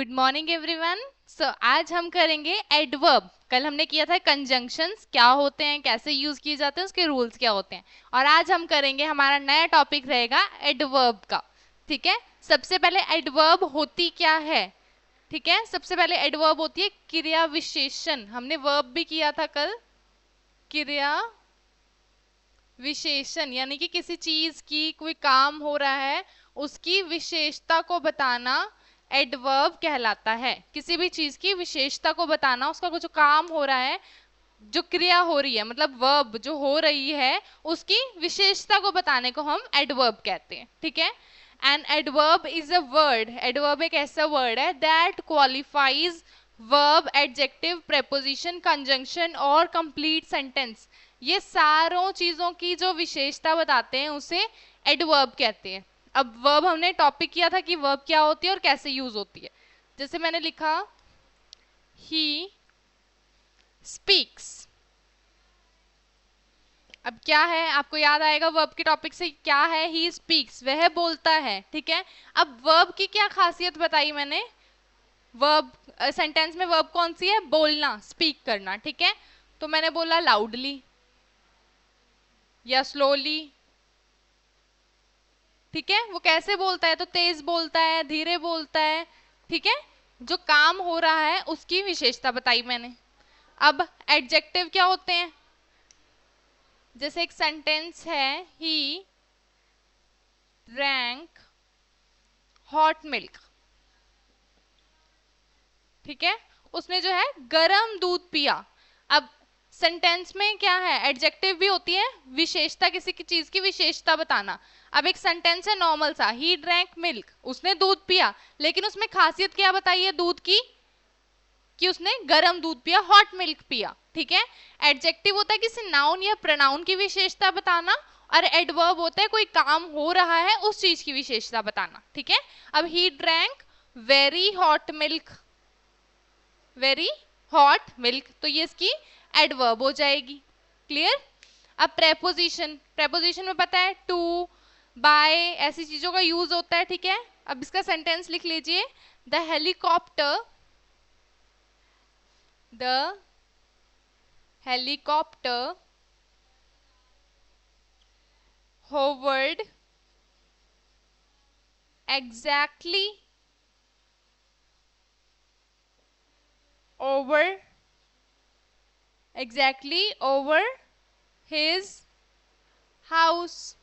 Good morning everyone. सो आज हम करेंगे एडवर्ब। कल हमने किया था कंजंक्शंस क्या होते हैं, कैसे यूज किए जाते हैं, उसके रूल्स क्या होते हैं। और आज हम करेंगे, हमारा नया टॉपिक रहेगा एडवर्ब का। ठीक है, सबसे पहले एडवर्ब होती क्या है। ठीक है, सबसे पहले एडवर्ब होती है क्रिया विशेषण। हमने वर्ब भी किया था कल। क्रिया विशेषण यानी कि किसी चीज की, कोई काम हो रहा है, उसकी विशेषता को बताना एडवर्ब कहलाता है। किसी भी चीज की विशेषता को बताना, उसका कुछ काम हो रहा है, जो क्रिया हो रही है, मतलब वर्ब जो हो रही है, उसकी विशेषता को बताने को हम एडवर्ब कहते हैं। ठीक है, and adverb is a word. Adverb एक ऐसा वर्ड है that qualifies verb, adjective, preposition, conjunction और कंप्लीट सेंटेंस। ये सारों चीजों की जो विशेषता बताते हैं उसे एडवर्ब कहते हैं। अब वर्ब हमने टॉपिक किया था कि वर्ब क्या होती है और कैसे यूज होती है। जैसे मैंने लिखा ही स्पीक्स। अब क्या है, आपको याद आएगा वर्ब के टॉपिक से क्या है, ही स्पीक्स, वह बोलता है। ठीक है, अब वर्ब की क्या खासियत बताई मैंने। वर्ब सेंटेंस में वर्ब कौन सी है, बोलना, स्पीक करना। ठीक है, तो मैंने बोला लाउडली या स्लोली। ठीक है, वो कैसे बोलता है, तो तेज बोलता है, धीरे बोलता है। ठीक है, जो काम हो रहा है उसकी विशेषता बताई मैंने। अब एडजेक्टिव क्या होते हैं, जैसे एक सेंटेंस है, ही ड्रैंक हॉट मिल्क। ठीक है, उसने जो है गरम दूध पिया। अब सेंटेंस में क्या है, एडजेक्टिव भी होती है विशेषता, किसी की चीज की विशेषता बताना। अब एक सेंटेंस है नॉर्मल सा, ही ड्रैंक मिल्क, उसने दूध पिया, लेकिन उसमें खासियत क्या बताई है दूध की, कि उसने गरम दूध पिया, हॉट मिल्क पिया। ठीक है, एडजेक्टिव होता है किसी नाउन या प्रोनाउन की विशेषता बताना, और एडवर्ब होता है कोई काम हो रहा है उस चीज की विशेषता बताना। ठीक है, अब he drank very hot milk, very hot milk, तो ये इसकी एडवर्ब हो जाएगी। क्लियर। अब प्रेपोजिशन, प्रेपोजिशन में पता है टू, बाय, ऐसी चीजों का यूज होता है। ठीक है, अब इसका सेंटेंस लिख लीजिए, the helicopter, the helicopter hovered exactly over, exactly over his house.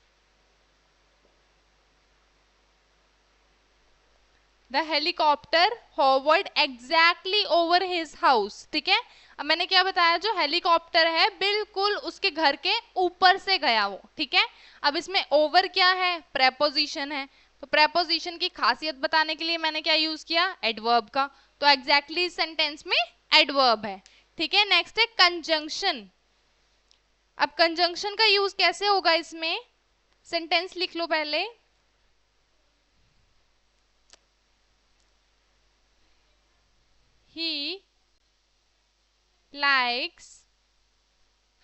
The helicopter hovered exactly over his house. ठीक है, अब मैंने क्या बताया, जो हेलीकॉप्टर है बिल्कुल उसके घर के ऊपर से गया वो। ठीक है, अब इसमें ओवर क्या है, प्रेपोजिशन है, तो प्रेपोजिशन की खासियत बताने के लिए मैंने क्या यूज किया, एडवर्ब का। तो एग्जैक्टली सेंटेंस में एडवर्ब है। ठीक है, नेक्स्ट है कंजंक्शन। अब कंजंक्शन का यूज कैसे होगा इसमें, सेंटेंस लिख लो पहले, he likes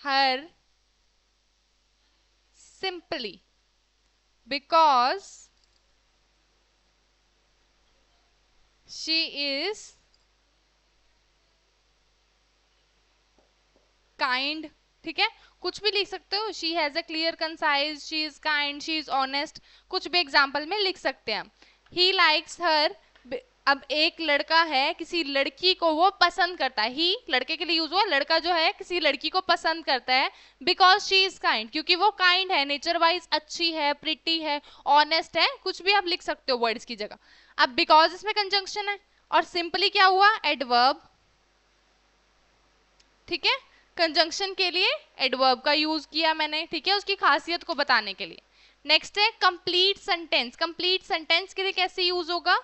her simply because she is kind। ठीक है, कुछ भी लिख सकते हो, she has a clear concise, she is kind, she is honest, कुछ भी एग्जाम्पल में लिख सकते हैं। ही लाइक्स हर, अब एक लड़का है, किसी लड़की को वो पसंद करता है, ही लड़के के लिए यूज हुआ, लड़का जो है किसी लड़की को पसंद करता है, बिकॉज शी इज काइंड, क्योंकि वो काइंड है, नेचर वाइज अच्छी है, प्रिटी है, ऑनेस्ट है, कुछ भी आप लिख सकते हो वर्ड्स की जगह। अब बिकॉज इसमें कंजंक्शन है, और सिंपली क्या हुआ, एडवर्ब। ठीक है, कंजंक्शन के लिए एडवर्ब का यूज किया मैंने। ठीक है, उसकी खासियत को बताने के लिए। नेक्स्ट है कंप्लीट सेंटेंस। कंप्लीट सेंटेंस के लिए कैसे यूज होगा,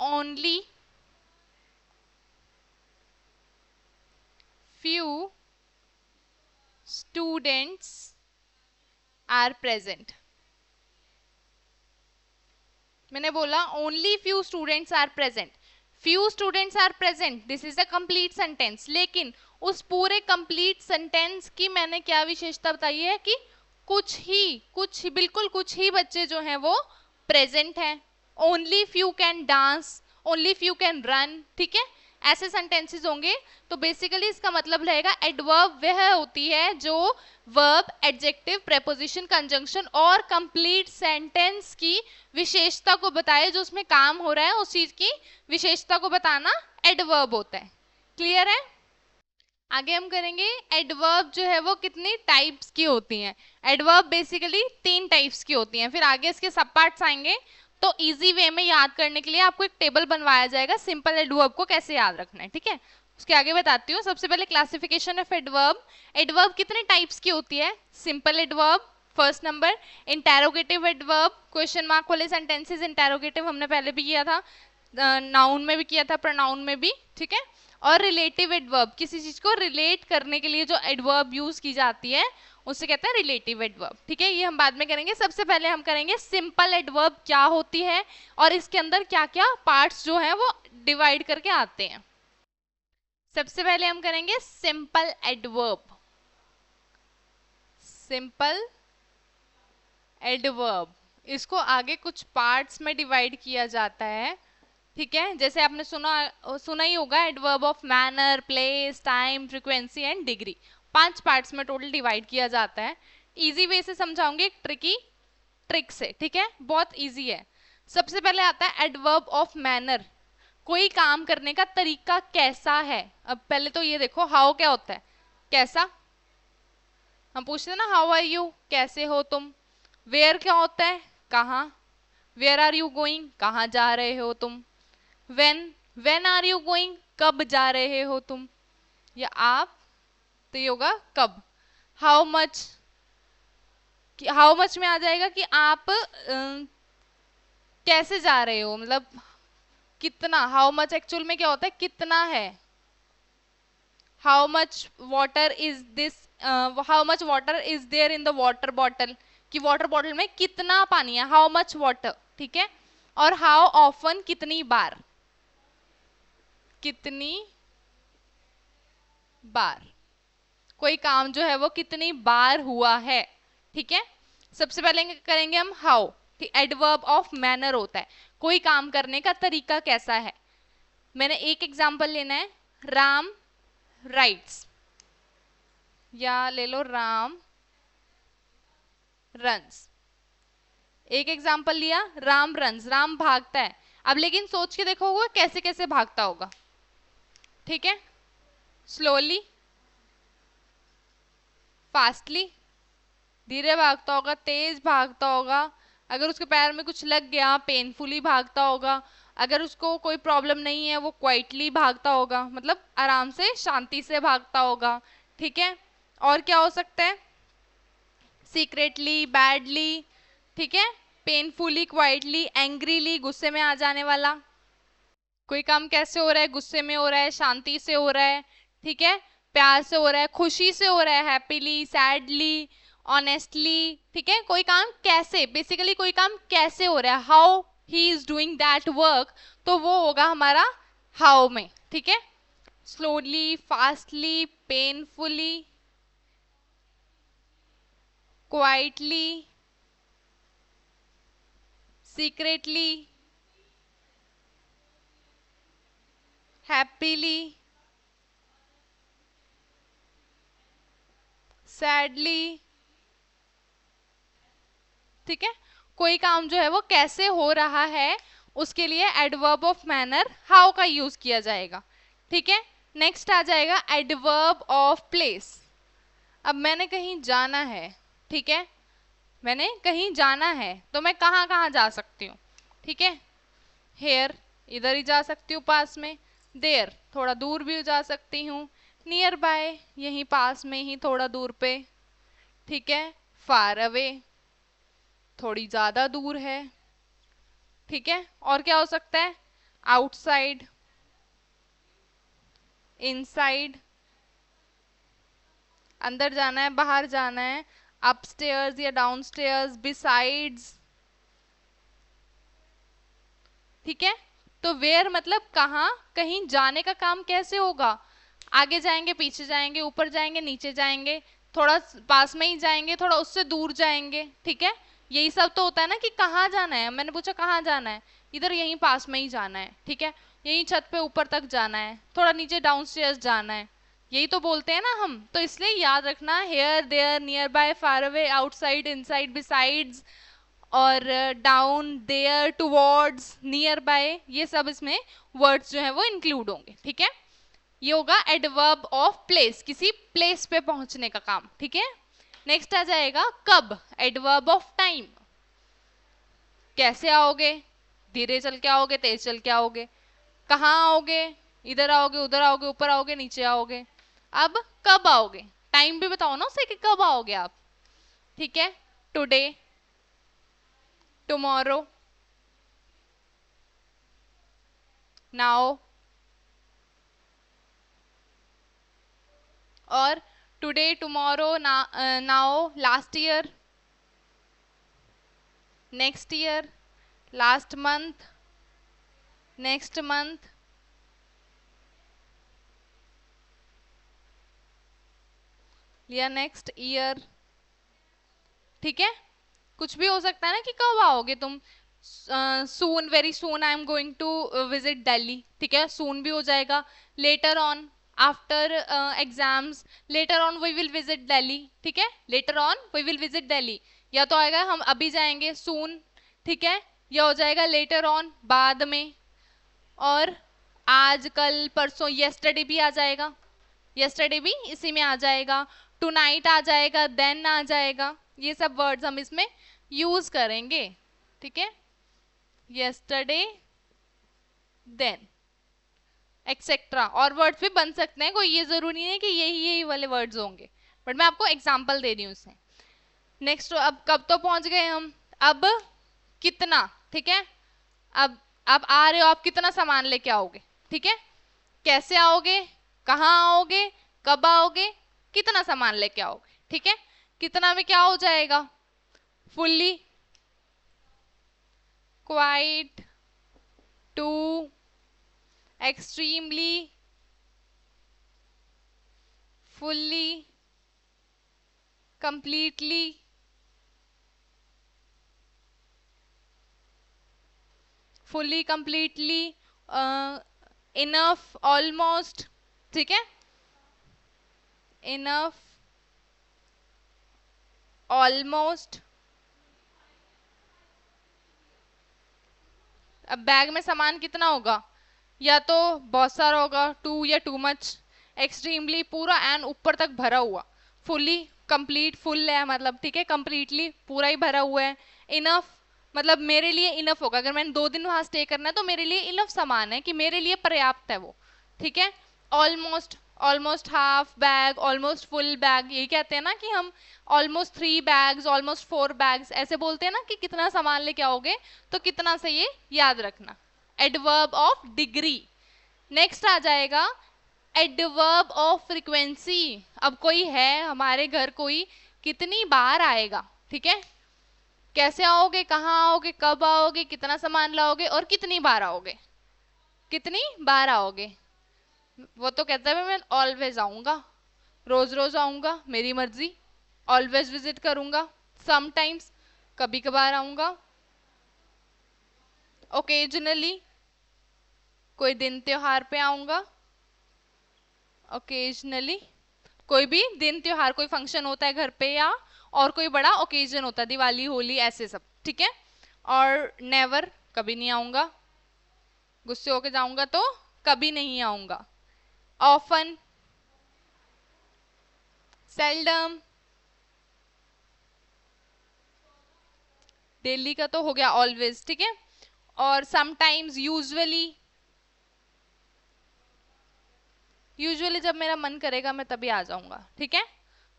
only few students are present. मैंने बोला only few students are present, few students are present, this is a complete sentence. लेकिन उस पूरे कंप्लीट सेंटेंस की मैंने क्या विशेषता बताई है, कि बिल्कुल कुछ ही बच्चे जो हैं वो प्रेजेंट हैं। Only few can dance, only if you can run, ठीक है, ऐसे सेंटेंसेस होंगे। तो बेसिकली इसका मतलब रहेगा एडवर्ब वह होती है जो वर्ब, एडजेक्टिव, प्रेपोजिशन, कंजंक्शन और कंप्लीट सेंटेंस की विशेषता को बताए, जो उसमें काम हो रहा है उस चीज की विशेषता को बताना एडवर्ब होता है। क्लियर है? आगे हम करेंगे एडवर्ब जो है वो कितनी टाइप्स की होती हैं। एडवर्ब बेसिकली 3 टाइप्स की होती हैं, फिर आगे इसके सब पार्ट्स आएंगे। तो इजी वे में याद करने के लिए आपको एक टेबल बनवाया जाएगा सिंपल एडवर्ब को कैसे याद रखना है, ठीक है। उसके आगे बताती हूँ। सबसे पहले क्लासिफिकेशन ऑफ एडवर्ब। एडवर्ब कितने टाइप्स की होती है? Simple adverb first number, interrogative adverb, question mark वाले सेंटेंसेस इंटेरोगेटिव हमने पहले भी किया था, नाउन में भी किया था, प्रोनाउन में भी, ठीक है। और रिलेटिव एडवर्ब, किसी चीज को रिलेट करने के लिए जो एडवर्ब यूज की जाती है उसे कहते हैं रिलेटिव एडवर्ब, ठीक है। ये हम बाद में करेंगे। सबसे पहले हम करेंगे सिंपल एडवर्ब क्या होती है और इसके अंदर क्या क्या पार्ट्स जो हैं वो डिवाइड करके आते हैं। सबसे पहले हम करेंगे सिंपल एडवर्ब। सिंपल एडवर्ब, इसको आगे कुछ पार्ट्स में डिवाइड किया जाता है, ठीक है। जैसे आपने सुना ही होगा adverb of manner, place, time, frequency and degree. 5 parts में टोटल डिवाइड किया जाता है। इजी वे से समझाऊंगी एक ट्रिक से, ठीक है, बहुत इजी है। सबसे पहले आता है एडवर्ब ऑफ मैनर, कोई काम करने का तरीका कैसा है। अब पहले तो ये देखो, हाउ क्या होता है? कैसा। हम पूछते हैं ना हाउ आर यू, कैसे हो तुम। वेयर क्या होता है? कहाँ। वेयर आर यू गोइंग, कहाँ जा रहे हो तुम। वेन आर यू गोइंग, कब जा रहे हो तुम या आप, तो ये होगा कब। हाउ मच, हाउ मच में आ जाएगा कि आप कैसे जा रहे हो, मतलब कितना। हाउ मच एक्चुअल में क्या होता है? कितना है। How much water is this, how much water is there in the water bottle, कि वाटर बॉटल में कितना पानी है, हाउ मच वाटर, ठीक है। और हाउ ऑफन, कितनी बार, कितनी बार, कोई काम जो है वो कितनी बार हुआ है, ठीक है। सबसे पहले करेंगे हम हाउ, एडवर्ब ऑफ मैनर होता है कोई काम करने का तरीका कैसा है। मैंने एक एग्जांपल लेना है, राम राइट्स, या ले लो राम रन्स। एक एग्जांपल लिया, राम रन्स, राम भागता है। अब लेकिन सोच के देखो होगा कैसे कैसे भागता होगा, ठीक है। स्लोली, फास्टली, धीरे भागता होगा, तेज भागता होगा, अगर उसके पैर में कुछ लग गया पेनफुली भागता होगा, अगर उसको कोई प्रॉब्लम नहीं है वो क्वाइटली भागता होगा, मतलब आराम से शांति से भागता होगा, ठीक है। और क्या हो सकता है? सीक्रेटली, बैडली, ठीक है, पेनफुली, क्वाइटली, एंग्रीली, गुस्से में आ जाने वाला। कोई काम कैसे हो रहा है? गुस्से में हो रहा है, शांति से हो रहा है, ठीक है, प्यार से हो रहा है, खुशी से हो रहा है, हैप्पीली, सैडली, ऑनेस्टली, ठीक है। कोई काम कैसे, बेसिकली कोई काम कैसे हो रहा है, how he is doing that work, तो वो होगा हमारा हाउ में, ठीक है। Slowly, fastly, painfully, quietly, secretly, happily, sadly, ठीक है। कोई काम जो है वो कैसे हो रहा है उसके लिए एडवर्ब ऑफ मैनर हाउ का यूज किया जाएगा, ठीक है। नेक्स्ट आ जाएगा एडवर्ब ऑफ प्लेस। अब मैंने कहीं जाना है, ठीक है, मैंने कहीं जाना है तो मैं कहाँ कहाँ जा सकती हूँ, ठीक है। हेयर, इधर ही जा सकती हूँ पास में, देयर, थोड़ा दूर भी जा सकती हूँ, नियर बाय, यहीं पास में ही थोड़ा दूर पे, ठीक है, फार अवे, थोड़ी ज्यादा दूर है, ठीक है। और क्या हो सकता है? आउटसाइड, इनसाइड, अंदर जाना है, बाहर जाना है, अपस्टेयर्स या डाउनस्टेयर्स, बिसाइड्स, ठीक है। तो वेयर मतलब कहाँ, कहीं जाने का काम कैसे होगा, आगे जाएंगे, पीछे जाएंगे, ऊपर जाएंगे, नीचे जाएंगे, थोड़ा पास में ही जाएंगे, थोड़ा उससे दूर जाएंगे, ठीक है। यही सब तो होता है ना कि कहाँ जाना है। मैंने पूछा कहाँ जाना है, इधर यहीं पास में ही जाना है, ठीक है, यहीं छत पे ऊपर तक जाना है, थोड़ा नीचे डाउनस्टेयर्स जाना है, यही तो बोलते हैं ना हम। तो इसलिए याद रखना, here, there, near by, far away, outside, inside, besides, और down, there, towards, near by, ये सब इसमें वर्ड्स जो है वो इंक्लूड होंगे, ठीक है। ये होगा एडवर्ब ऑफ प्लेस, किसी प्लेस पे पहुंचने का काम, ठीक है। नेक्स्ट आ जाएगा कब, एडवर्ब ऑफ टाइम। कैसे आओगे, धीरे चल के आओगे, तेज चल के आओगे, कहाँ आओगे, इधर आओगे, उधर आओगे, ऊपर आओगे, नीचे आओगे। अब कब आओगे, टाइम भी बताओ ना उसे कि कब आओगे आप, ठीक है। टुडे, टुमारो, नाउ, और today, tomorrow, now, last year, next year, last month, next month, या नेक्स्ट ईयर, ठीक है। कुछ भी हो सकता है ना कि कब आओगे तुम, soon, very soon I am going to visit Delhi, ठीक है, सून भी हो जाएगा। Later on, after exams, later on we will visit Delhi, ठीक है, later on we will visit Delhi, या तो आएगा हम अभी जाएंगे सून, ठीक है, या हो जाएगा लेटर ऑन बाद में। और आज, कल, परसों, येस्टरडे भी आ जाएगा, येस्टरडे भी इसी में आ जाएगा। टुनाइट आ जाएगा, देन आ जाएगा, ये सब वर्ड्स हम इसमें यूज करेंगे, ठीक है। येस्टरडे, देन, एक्सेट्रा, और वर्ड्स भी बन सकते हैं, कोई ये जरूरी नहीं है कि यही यही वाले वर्ड्स होंगे, बट मैं आपको एग्जांपल दे रही हूँ उससे। नेक्स्ट, अब कब तो पहुंच गए हम, अब कितना, ठीक है। अब आप आ रहे हो, आप कितना सामान लेके आओगे, ठीक है। कैसे आओगे, कहाँ आओगे, कब आओगे, कितना सामान लेके आओगे, ठीक है। कितना में क्या हो जाएगा, fully, quite, too, extremely, fully, completely, fully, completely, enough, almost, ठीक है, इनफ, ऑलमोस्ट। अब बैग में सामान कितना होगा, या तो बहुत सारा होगा, टू या टू मच, एक्सट्रीमली पूरा एंड ऊपर तक भरा हुआ, फुल्ली, कंप्लीट, फुल है मतलब, ठीक है, कंप्लीटली पूरा ही भरा हुआ है, इनफ मतलब मेरे लिए इनफ होगा, अगर मैंने 2 दिन वहां स्टे करना है तो मेरे लिए इनफ सामान है कि मेरे लिए पर्याप्त है वो, ठीक है। Almost, almost half bag, almost full bag, यही कहते हैं ना कि हम ऑलमोस्ट 3 बैग्स, ऑलमोस्ट 4 बैग्स, ऐसे बोलते हैं ना कि कितना सामान लेके आओगे, तो कितना से ये याद रखना। Adverb of degree. नेक्स्ट आ जाएगा एडवर्ब ऑफ फ्रीक्वेंसी। अब कोई है हमारे घर, कोई कितनी बार आएगा, ठीक है, कैसे आओगे, कहाँ आओगे, कब आओगे, कितना सामान लाओगे, और कितनी बार आओगे, कितनी बार आओगे। वो तो कहता है मैं ऑलवेज आऊंगा, रोज रोज आऊंगा, मेरी मर्जी, ऑलवेज विजिट करूंगा, समटाइम्स, कभी कभार आऊंगा, ओकेजनली, कोई दिन त्योहार पे आऊंगा, ओकेजनली, कोई भी दिन त्योहार, कोई फंक्शन होता है घर पे, या और कोई बड़ा ओकेजन होता है, दिवाली, होली, ऐसे सब, ठीक है। और नेवर, कभी नहीं आऊंगा, गुस्से होके जाऊंगा तो कभी नहीं आऊंगा। ऑफन, सेल्डम, डेली का तो हो गया ऑलवेज, ठीक है। और समटाइम्स, यूजुअली, यूजुअली जब मेरा मन करेगा मैं तभी आ जाऊंगा, ठीक है।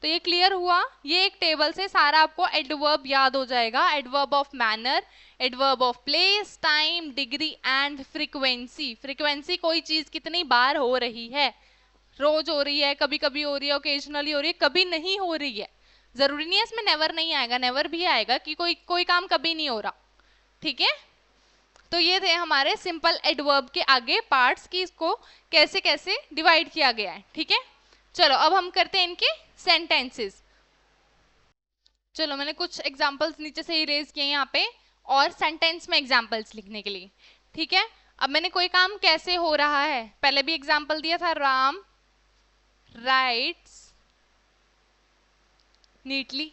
तो ये क्लियर हुआ, ये एक टेबल से सारा आपको एडवर्ब याद हो जाएगा। Adverb of manner, adverb of place, time, degree and frequency. Frequency कोई चीज कितनी बार हो रही है, रोज हो रही है, कभी कभी हो रही है, ओकेजनली हो रही है, कभी नहीं हो रही है। जरूरी नहीं है इसमें नेवर नहीं आएगा, नेवर भी आएगा कि कोई कोई काम कभी नहीं हो रहा, ठीक है। तो ये थे हमारे सिंपल एडवर्ब के आगे पार्ट्स की इसको कैसे कैसे डिवाइड किया गया है, ठीक है। चलो अब हम करते हैं इनके सेंटेंसेस। चलो मैंने कुछ एग्जांपल्स नीचे से ही रेज किए यहाँ पे। और सेंटेंस में एग्जाम्पल्स लिखने के लिए। ठीक है, अब मैंने कोई काम कैसे हो रहा है, पहले भी एग्जाम्पल दिया था, राम राइट्स नीटली।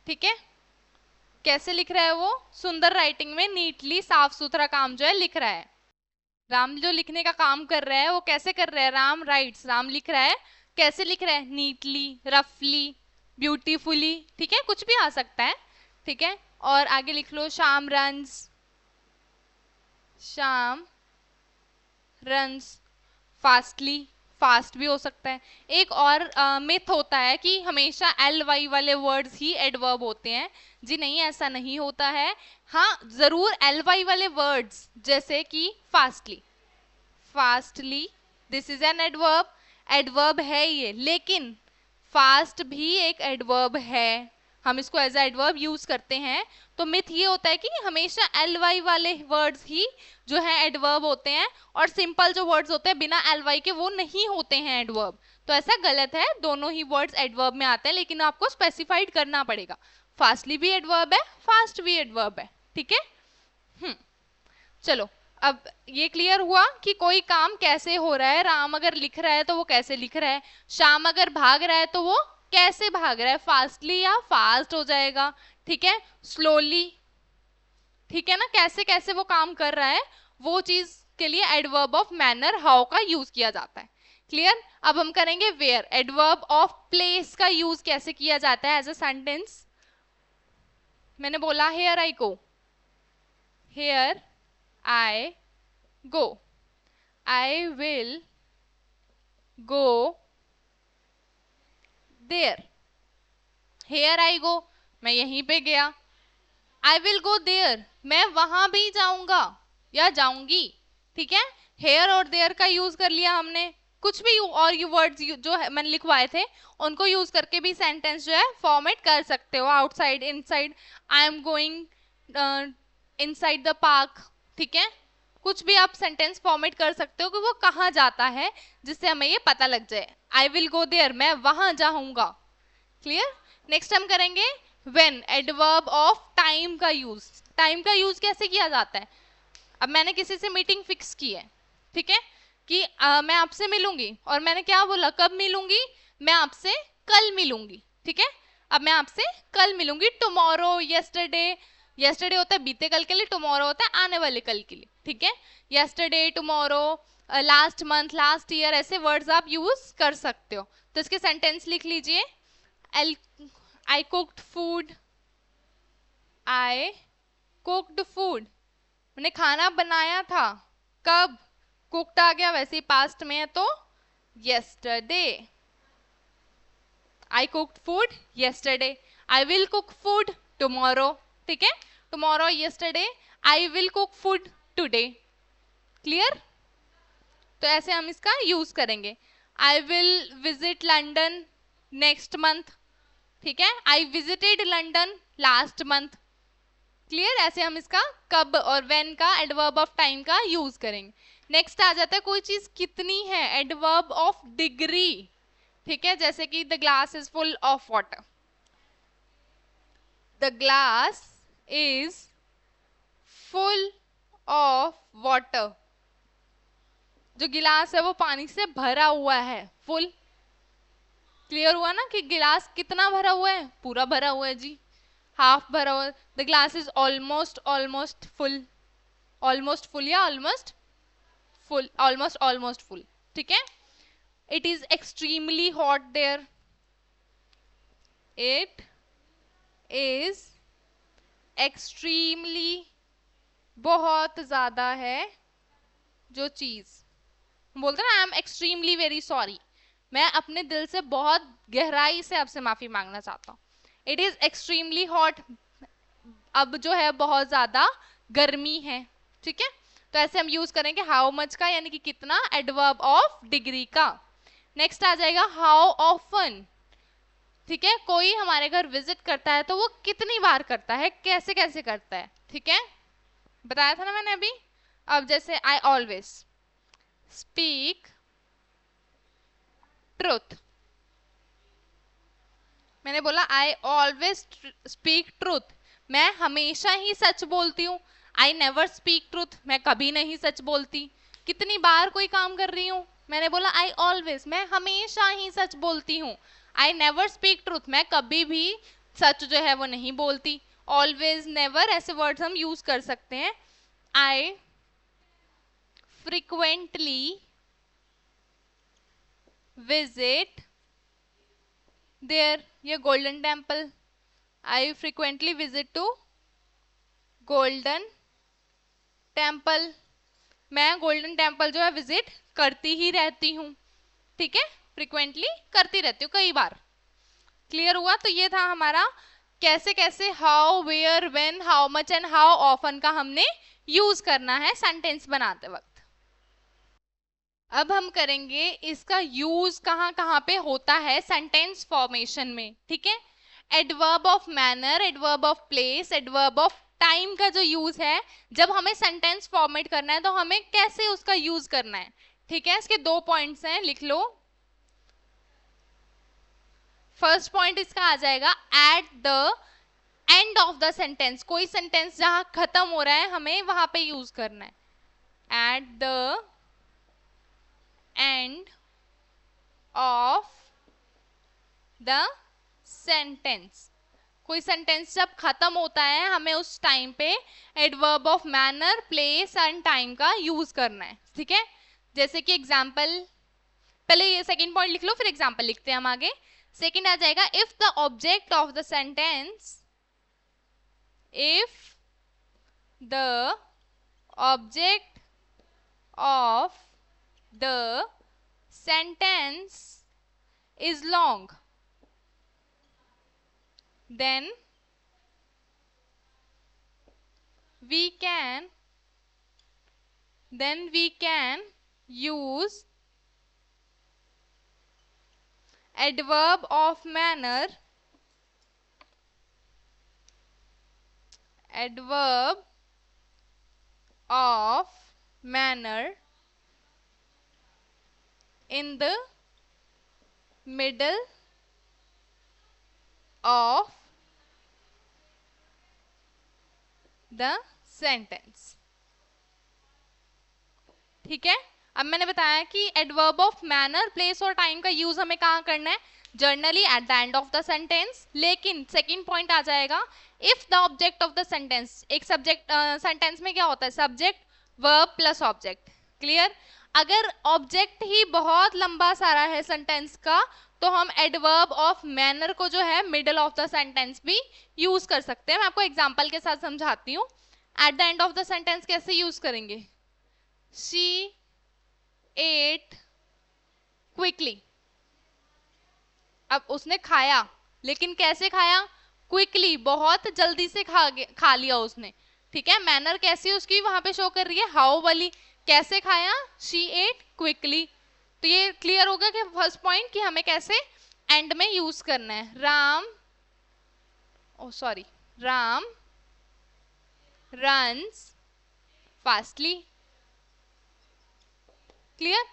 ठीक है, कैसे लिख रहा है वो, सुंदर राइटिंग में नीटली, साफ सुथरा काम जो है लिख रहा है। राम जो लिखने का काम कर रहा है वो कैसे कर रहा है, राम राइट्स, राम लिख रहा है, कैसे लिख रहा है, नीटली, रफली, ब्यूटीफुली। ठीक है, कुछ भी आ सकता है। ठीक है, और आगे लिख लो, Shyam runs, Shyam runs fastly, fast भी हो सकता है। एक और मिथ होता है कि हमेशा एल वाई वाले वर्ड्स ही एडवर्ब होते हैं। जी नहीं, ऐसा नहीं होता है। हाँ, जरूर एल वाई वाले वर्ड्स जैसे कि fastly, fastly, this is an adverb, adverb है ये, लेकिन फास्ट भी एक एडवर्ब है, हम इसको एज एडवर्ब यूज करते हैं। तो मिथ ये होता है कि हमेशा एल वाई वाले वर्ड्स ही जो है एडवर्ब होते हैं, और सिंपल जो वर्ड्स होते हैं बिना एल वाई के वो नहीं होते हैं एडवर्ब। तो ऐसा गलत है, दोनों ही वर्ड्स एडवर्ब में आते हैं, लेकिन आपको स्पेसिफाइड करना पड़ेगा। फास्टली भी एडवर्ब है, फास्ट भी एडवर्ब है। ठीक है, चलो, अब ये क्लियर हुआ कि कोई काम कैसे हो रहा है। राम अगर लिख रहा है तो वो कैसे लिख रहा है, श्याम अगर भाग रहा है तो वो कैसे भाग रहा है, फास्टली या फास्ट हो जाएगा। ठीक है, स्लोली, ठीक है ना, कैसे कैसे वो काम कर रहा है, वो चीज के लिए एडवर्ब ऑफ मैनर, हाउ का यूज किया जाता है। क्लियर, अब हम करेंगे वेयर। एडवर्ब ऑफ प्लेस का यूज कैसे किया जाता है एज अ सेंटेंस। मैंने बोला here I go, here I go, I will go there, here I go, मैं यहीं पे गया, I will go there, मैं वहां भी जाऊंगा या जाऊंगी। ठीक है, here और there का यूज कर लिया हमने। कुछ भी और ये वर्ड्स जो मैंने लिखवाए थे उनको यूज करके भी सेंटेंस जो है फॉर्मेट कर सकते हो, outside, inside, I am going inside the park. ठीक है, कुछ भी आप सेंटेंस फॉर्मेट कर सकते हो कि वो कहाँ जाता है, जिससे हमें ये पता लग जाए। आई विल गो देयर, मैं वहां जाऊंगा। क्लियर, नेक्स्ट हम करेंगे व्हेन, एडवर्ब ऑफ टाइम का यूज। टाइम का यूज कैसे किया जाता है, अब मैंने किसी से मीटिंग फिक्स की है, ठीक है, कि मैं आपसे मिलूंगी, और मैंने क्या बोला, कब मिलूंगी, मैं आपसे कल मिलूंगी। ठीक है, अब मैं आपसे कल मिलूंगी, टुमारो, यस्टरडे, यस्टरडे होता है बीते कल के लिए, टुमारो होता है आने वाले कल के लिए। ठीक है, yesterday, tomorrow, last month, last year, ऐसे वर्ड्स आप यूज कर सकते हो। तो इसके सेंटेंस लिख लीजिए, आई कुक्ड फूड, आई कुक्ड फूड, मैंने खाना बनाया था, कब, कुक्ड आ गया, वैसे ही पास्ट में है तो yesterday, I cooked food yesterday, I will cook food tomorrow। ठीक है, tomorrow, yesterday, I will cook food today। Clear, तो ऐसे हम इसका यूज करेंगे। I will visit London next month। ठीक है, I visited London last month। Clear, ऐसे हम इसका कब और व्हेन का एडवर्ब ऑफ टाइम का यूज करेंगे। नेक्स्ट आ जाता है कोई चीज कितनी है, एडवर्ब ऑफ डिग्री। ठीक है, जैसे कि the glass is full of water, the glass is full of water, जो गिलास है वो पानी से भरा हुआ है, फुल। क्लियर हुआ ना कि गिलास कितना भरा हुआ है, पूरा भरा हुआ है जी, हाफ भरा हुआ। The glass is almost, almost full, almost full या almost full, almost, almost full. ठीक है, it is extremely hot there, it is extremely, बहुत ज्यादा है जो चीज, बोलते ना I am extremely very sorry, मैं अपने दिल से बहुत गहराई से आपसे माफी मांगना चाहता हूँ। इट इज एक्सट्रीमली हॉट, अब जो है बहुत ज्यादा गर्मी है। ठीक है, तो ऐसे हम यूज करेंगे हाउ मच का, यानी कि कितना, एडवर्ब ऑफ डिग्री का। नेक्स्ट आ जाएगा हाउ ऑफन। ठीक है, कोई हमारे घर विजिट करता है तो वो कितनी बार करता है, कैसे कैसे करता है। ठीक है, बताया था ना मैंने अभी। अब जैसे आई ऑलवेज स्पीक ट्रूथ, मैंने बोला आई ऑलवेज स्पीक ट्रूथ, मैं हमेशा ही सच बोलती हूँ, आई नेवर स्पीक ट्रूथ, मैं कभी नहीं सच बोलती। कितनी बार कोई काम कर रही हूँ, मैंने बोला आई ऑलवेज, मैं हमेशा ही सच बोलती हूँ। आई नेवर स्पीक ट्रूथ, मैं कभी भी सच जो है वो नहीं बोलती। ऑलवेज, नेवर ऐसे वर्ड्स हम यूज कर सकते हैं। आई फ्रिक्वेंटली विजिट देयर, ये Golden Temple, I frequently visit to Golden Temple, मैं गोल्डन टेम्पल जो है विजिट करती ही रहती हूँ। ठीक है, फ्रिक्वेंटली करती रहती हूँ, कई बार। क्लियर हुआ? तो ये था हमारा कैसे कैसे how, where, when, how much and how often का हमने यूज करना है सेंटेंस बनाते वक्त। अब हम करेंगे इसका यूज कहाँ कहाँ पे होता है सेंटेंस फॉर्मेशन में। ठीक है, adverb of manner, adverb of place, adverb of time का जो यूज है, जब हमें सेंटेंस फॉर्मेट करना है तो हमें कैसे उसका यूज करना है। ठीक है, इसके 2 पॉइंट्स हैं, लिख लो। फर्स्ट पॉइंट इसका आ जाएगा at the end of the sentence, कोई सेंटेंस जहां खत्म हो रहा है हमें वहां पे यूज करना है। At the end of the sentence, कोई सेंटेंस जब खत्म होता है हमें उस टाइम पे adverb of manner, place and time का यूज करना है। ठीक है, जैसे कि एग्जाम्पल, पहले ये सेकंड पॉइंट लिख लो फिर एग्जाम्पल लिखते हैं हम आगे। सेकंड आ जाएगा if the object of the sentence, if the object of the sentence is long, then we can use adverb of manner, adverb of manner in the middle of the sentence। ठीक है, अब मैंने बताया कि adverb of manner, place और time का use हमें कहाँ करना है, generally at the end of the sentence. लेकिन सेकंड पॉइंट आ जाएगा if the object of the sentence, एक सब्जेक्ट सेंटेंस में क्या होता है, subject verb plus object. Clear? अगर ऑब्जेक्ट ही बहुत लंबा सारा है सेंटेंस का तो हम एडवर्ब ऑफ मैनर को जो है मिडल ऑफ द सेंटेंस भी यूज कर सकते हैं। मैं आपको एग्जांपल के साथ समझाती हूँ। At the end of the sentence कैसे यूज करेंगे, She ate quickly, अब उसने खाया, लेकिन कैसे खाया, क्विकली, बहुत जल्दी से खा लिया उसने। ठीक है, मैनर कैसी उसकी वहां पे शो कर रही है, हाउ वाली, कैसे खाया, शी एट क्विकली। तो ये क्लियर होगा कि फर्स्ट पॉइंट कि हमें कैसे एंड में यूज करना है। Ram runs fastly. Clear?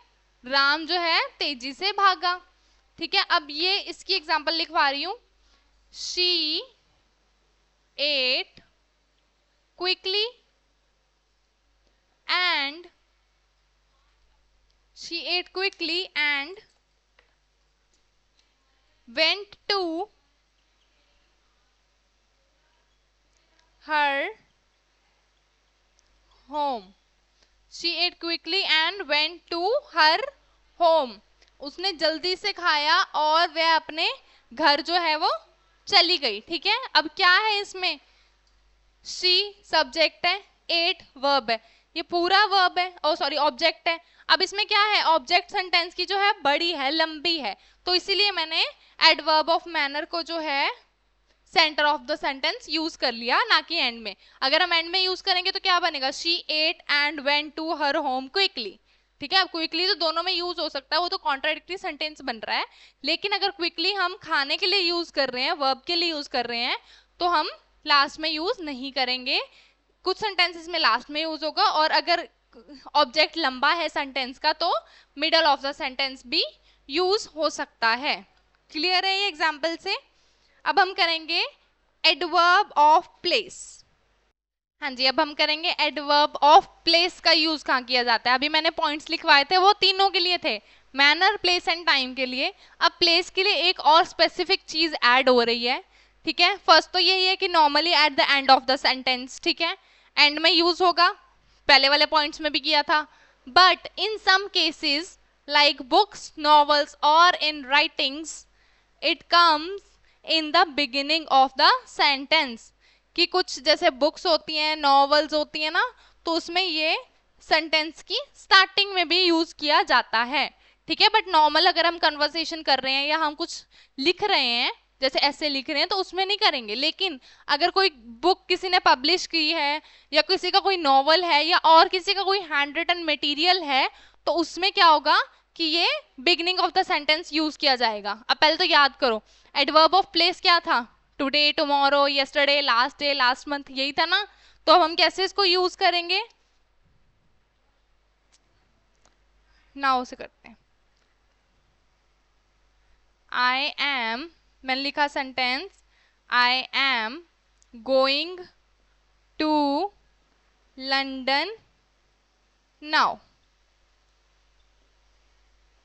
Ram जो है तेजी से भागा। ठीक है, अब ये इसकी एग्जांपल लिखवा रही हूं, she ate quickly and went to her home। She ate quickly and went to her home। उसने जल्दी से खाया और वह अपने घर जो है वो चली गई। ठीक है, अब क्या है इसमें, she सब्जेक्ट है, ate वर्ब है, ये पूरा वर्ब है, ऑब्जेक्ट है। अब इसमें क्या है, ऑब्जेक्ट सेंटेंस की जो है बड़ी है, लंबी है, तो इसीलिए मैंने एडवर्ब ऑफ मैनर को जो है centre of the sentence use कर लिया, ना कि एंड में। अगर हम एंड में यूज करेंगे तो क्या बनेगा, she ate and went to her home quickly. ठीक है, अब क्विकली तो दोनों में यूज हो सकता है, वो तो कॉन्ट्राडिक्टरी सेंटेंस बन रहा है। लेकिन अगर क्विकली हम खाने के लिए यूज कर रहे हैं, वर्ब के लिए यूज कर रहे हैं, तो हम लास्ट में यूज नहीं करेंगे। कुछ सेंटेंसेस में लास्ट में यूज होगा, और अगर ऑब्जेक्ट लंबा है सेंटेंस का तो मिडल ऑफ द सेंटेंस भी यूज हो सकता है। क्लियर है ये एग्जाम्पल से? अब हम करेंगे एडवर्ब ऑफ प्लेस। हाँ जी, अब हम करेंगे एडवर्ब ऑफ प्लेस का यूज कहाँ किया जाता है। अभी मैंने पॉइंट्स लिखवाए थे, वो तीनों के लिए थे, मैनर, प्लेस एंड टाइम के लिए। अब प्लेस के लिए एक और स्पेसिफिक चीज ऐड हो रही है, ठीक है। फर्स्ट तो यही है कि normally at the end of the sentence, ठीक है, एंड में यूज होगा, पहले वाले पॉइंट्स में भी किया था। But in some cases like books, novels और in writings it comes in the beginning of the sentence. कि कुछ जैसे बुक्स होती हैं, नॉवेल्स होती हैं ना, तो उसमें ये सेंटेंस की स्टार्टिंग में भी यूज किया जाता है, ठीक है। बट नॉर्मल अगर हम कन्वर्सेशन कर रहे हैं या हम कुछ लिख रहे हैं, जैसे ऐसे लिख रहे हैं, तो उसमें नहीं करेंगे। लेकिन अगर कोई बुक किसी ने पब्लिश की है, या किसी का कोई नॉवल है, या और किसी का कोई हैंड रिटन मटेरियल है, तो उसमें क्या होगा कि ये beginning of the sentence use किया जाएगा। अब पहले तो याद करो, एडवर्ब ऑफ प्लेस क्या था? Today, tomorrow, yesterday, last day, last month, यही था ना। तो अब हम कैसे इसको यूज करेंगे? नाउ से करते हैं। आई एम, मैंने लिखा sentence, I am going to London now,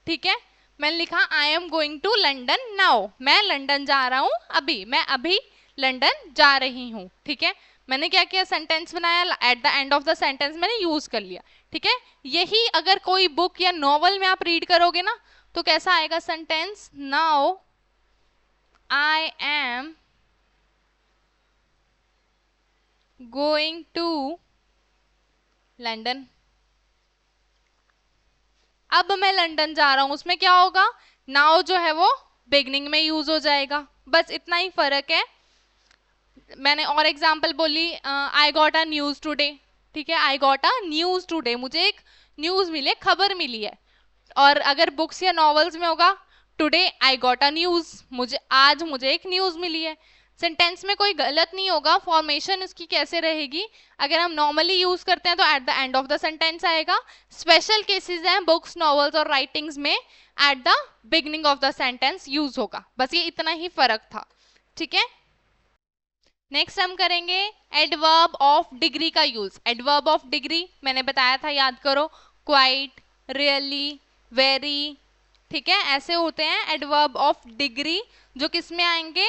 ठीक है। मैंने लिखा I am going to London now, मैं लंदन जा रहा हूं अभी, मैं अभी लंदन जा रही हूं, ठीक है। मैंने क्या किया, सेंटेंस बनाया, at the end of the sentence मैंने यूज कर लिया, ठीक है। यही अगर कोई बुक या नॉवल में आप रीड करोगे ना, तो कैसा आएगा sentence? Now I am going to London, अब मैं लंदन जा रहा हूं, उसमें क्या होगा, नाउ जो है वो बिगनिंग में यूज हो जाएगा। बस इतना ही फर्क है। मैंने और एग्जांपल बोली, I got a news today, ठीक है, I got a news today, मुझे एक न्यूज मिली है, खबर मिली है। और अगर बुक्स या नॉवेल्स में होगा, today I got a news, मुझे एक न्यूज मिली है। सेंटेंस में कोई गलत नहीं होगा, फॉर्मेशन इसकी कैसे रहेगी, अगर हम नॉर्मली यूज करते हैं तो at the end of the sentence आएगा। स्पेशल केसेस हैं बुक्स, नॉवेल्स और राइटिंग्स में at the beginning of the sentence use होगा। बस ये इतना ही फर्क था, ठीक है। नेक्स्ट हम करेंगे एडवर्ब ऑफ डिग्री का यूज। एडवर्ब ऑफ डिग्री मैंने बताया था, याद करो, क्वाइट, रियली, वेरी, ठीक है, ऐसे होते हैं एडवर्ब ऑफ डिग्री, जो किस में आएंगे,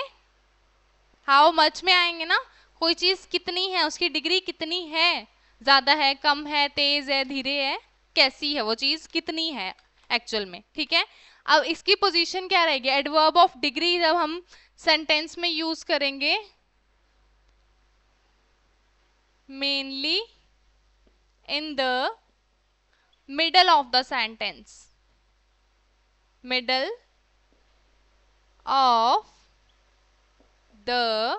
हाउ मच में आएंगे ना। कोई चीज कितनी है, उसकी डिग्री कितनी है, ज्यादा है, कम है, तेज है, धीरे है, कैसी है वो चीज, कितनी है एक्चुअल में, ठीक है। अब इसकी पोजीशन क्या रहेगी, एडवर्ब ऑफ डिग्री जब हम सेंटेंस में यूज करेंगे, mainly in the middle of the sentence, middle of the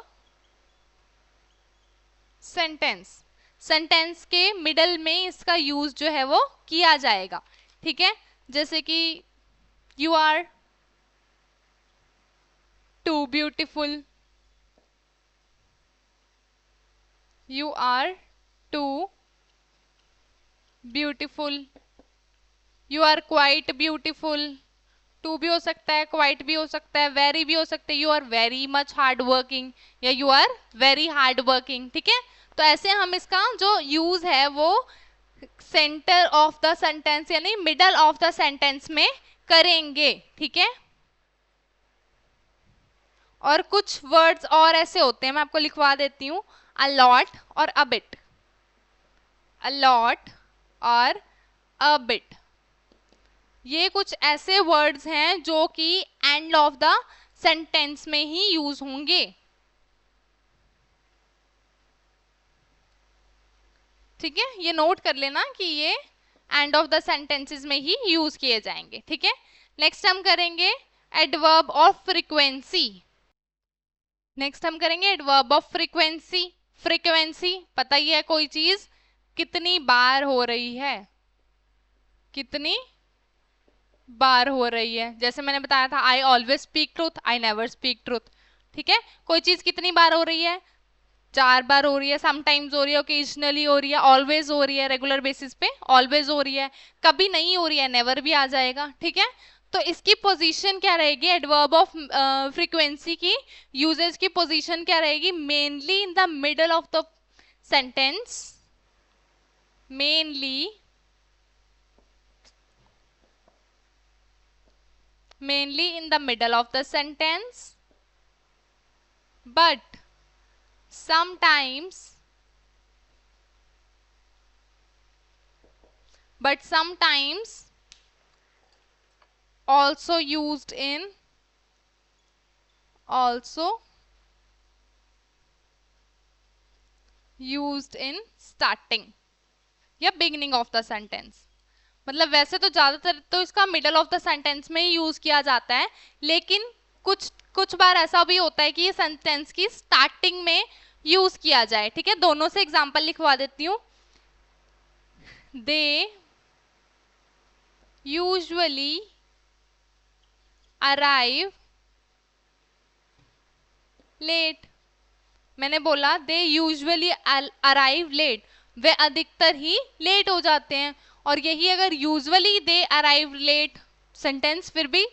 sentence, sentence के मिडल में इसका यूज जो है वो किया जाएगा, ठीक है। जैसे कि you are too beautiful, you are too beautiful, you are quite beautiful, too भी हो सकता है, क्वाइट भी हो सकता है, वेरी भी हो सकता है, you are very much hard working, या you are very hard working, ठीक है। तो ऐसे हम इसका जो यूज है वो सेंटर ऑफ द सेंटेंस यानी मिडल ऑफ द सेंटेंस में करेंगे, ठीक है। और कुछ वर्ड्स और ऐसे होते हैं, मैं आपको लिखवा देती हूँ, अ लॉट और अ बिट, अ लॉट और अ बिट, ये कुछ ऐसे वर्ड्स हैं जो कि एंड ऑफ द सेंटेंस में ही यूज होंगे, ठीक है। ये नोट कर लेना कि ये एंड ऑफ द सेंटेंसेस में ही यूज किए जाएंगे, ठीक है। नेक्स्ट हम करेंगे एडवर्ब ऑफ फ्रीक्वेंसी। नेक्स्ट हम करेंगे एडवर्ब ऑफ फ्रीक्वेंसी। फ्रीक्वेंसी पता ही है, कोई चीज कितनी बार हो रही है, कितनी बार हो रही है। जैसे मैंने बताया था, I always speak truth, I never speak truth, ठीक है। कोई चीज कितनी बार हो रही है, 4 बार हो रही है, समटाइम्स हो रही है, ओकेजनली हो रही है, ऑलवेज हो रही है, रेगुलर बेसिस पे ऑलवेज हो रही है, कभी नहीं हो रही है, नेवर भी आ जाएगा, ठीक है। तो इसकी पोजीशन क्या रहेगी, एडवर्ब ऑफ फ्रीक्वेंसी की यूजेज की पोजीशन क्या रहेगी, mainly in the middle of the sentence, mainly in the middle of the sentence, but sometimes also used in starting या बिगिनिंग ऑफ द सेंटेंस। मतलब वैसे तो ज्यादातर तो इसका मिडल ऑफ द सेंटेंस में ही यूज किया जाता है, लेकिन कुछ बार ऐसा भी होता है कि ये सेंटेंस की स्टार्टिंग में यूज किया जाए। ठीक है, दोनों से एग्जांपल लिखवा देती हूँ। दे यूजुअली अराइव लेट, मैंने बोला दे यूजुअली अराइव लेट, वे अधिकतर ही लेट हो जाते हैं, और यही अगर usually they arrive late sentence फिर भी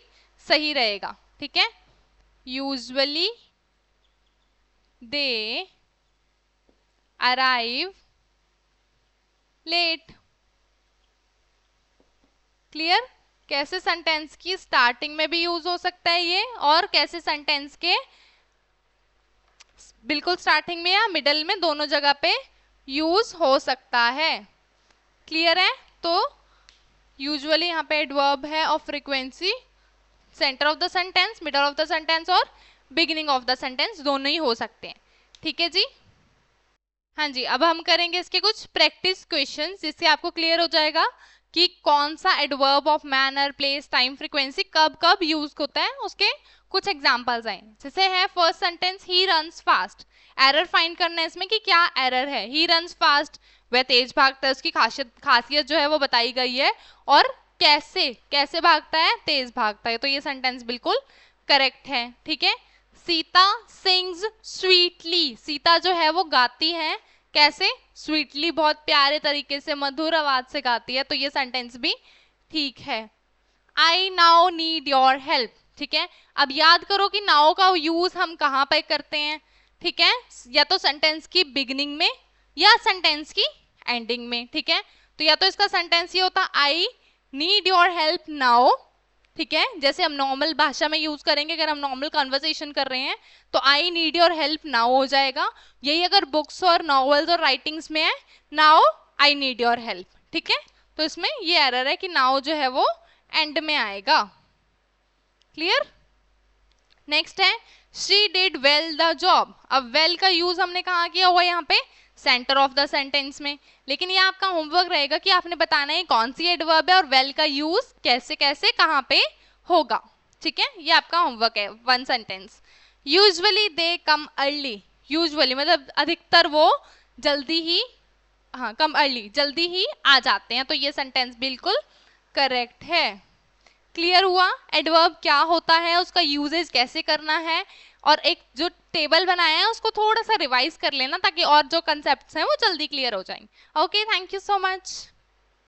सही रहेगा। ठीक है, usually they arrive late. Clear, कैसे सेंटेंस की स्टार्टिंग में भी यूज हो सकता है ये, और कैसे सेंटेंस के बिल्कुल स्टार्टिंग में या मिडल में, दोनों जगह पे यूज हो सकता है। क्लियर है, तो यूजुअली यहाँ पे एडवर्ब है of frequency, centre of the sentence, middle of the sentence और बिगिनिंग ऑफ द सेंटेंस, दोनों ही हो सकते हैं। ठीक है जी, हाँ जी। अब हम करेंगे इसके कुछ प्रैक्टिस क्वेश्चंस, जिससे आपको क्लियर हो जाएगा कि कौन सा adverb of manner, place, time, frequency कब कब यूज होता है। उसके कुछ एग्जांपल्स हैं, जैसे है first sentence he runs fast. Error find करना है इसमें कि क्या एरर है। ही रन्स फास्ट, वह तेज भागता है, उसकी खासियत जो है वो बताई गई है, और कैसे भागता है, तेज भागता है। तो ये सेंटेंस बिल्कुल करेक्ट है। ठीक है, सीता सिंग्स स्वीटली, सीता जो है वो गाती है कैसे, स्वीटली, बहुत प्यारे तरीके से, मधुर आवाज से गाती है, तो ये सेंटेंस भी ठीक है। I now need your help. ठीक है, अब याद करो कि नाउ का यूज हम कहाँ पे करते हैं। ठीक है, या तो सेंटेंस की बिगिनिंग में या सेंटेंस की एंडिंग में। ठीक है, तो या तो इसका सेंटेंस ये होता I need your help now. ठीक है, जैसे हम नॉर्मल भाषा में यूज करेंगे, अगर हम नॉर्मल कन्वर्सेशन कर रहे हैं तो I need your help now हो जाएगा। यही अगर बुक्स और नॉवेल्स और राइटिंग्स में है, now I need your help. ठीक है, तो इसमें ये एरर है कि नाउ जो है वो एंड में आएगा। क्लियर, नेक्स्ट है she did well the job. अब वेल का यूज हमने कहाँ किया हुआ है, यहाँ पे सेंटर ऑफ द सेंटेंस में, लेकिन ये आपका होमवर्क रहेगा कि आपने बताना है कौन सी एडवर्ब है और वेल का यूज कैसे कैसे कहाँ पे होगा। ठीक है, ये आपका होमवर्क है। One sentence, usually they come early. Usually मतलब अधिकतर वो जल्दी ही, हाँ कम अर्ली, जल्दी ही आ जाते हैं, तो ये सेंटेंस बिल्कुल करेक्ट है। क्लियर हुआ एडवर्ब क्या होता है, उसका यूजेज कैसे करना है, और एक जो टेबल बनाया है उसको थोड़ा सा रिवाइज कर लेना, ताकि और जो कंसेप्ट्स हैं वो जल्दी क्लियर हो जाएंगे। Okay, thank you so much.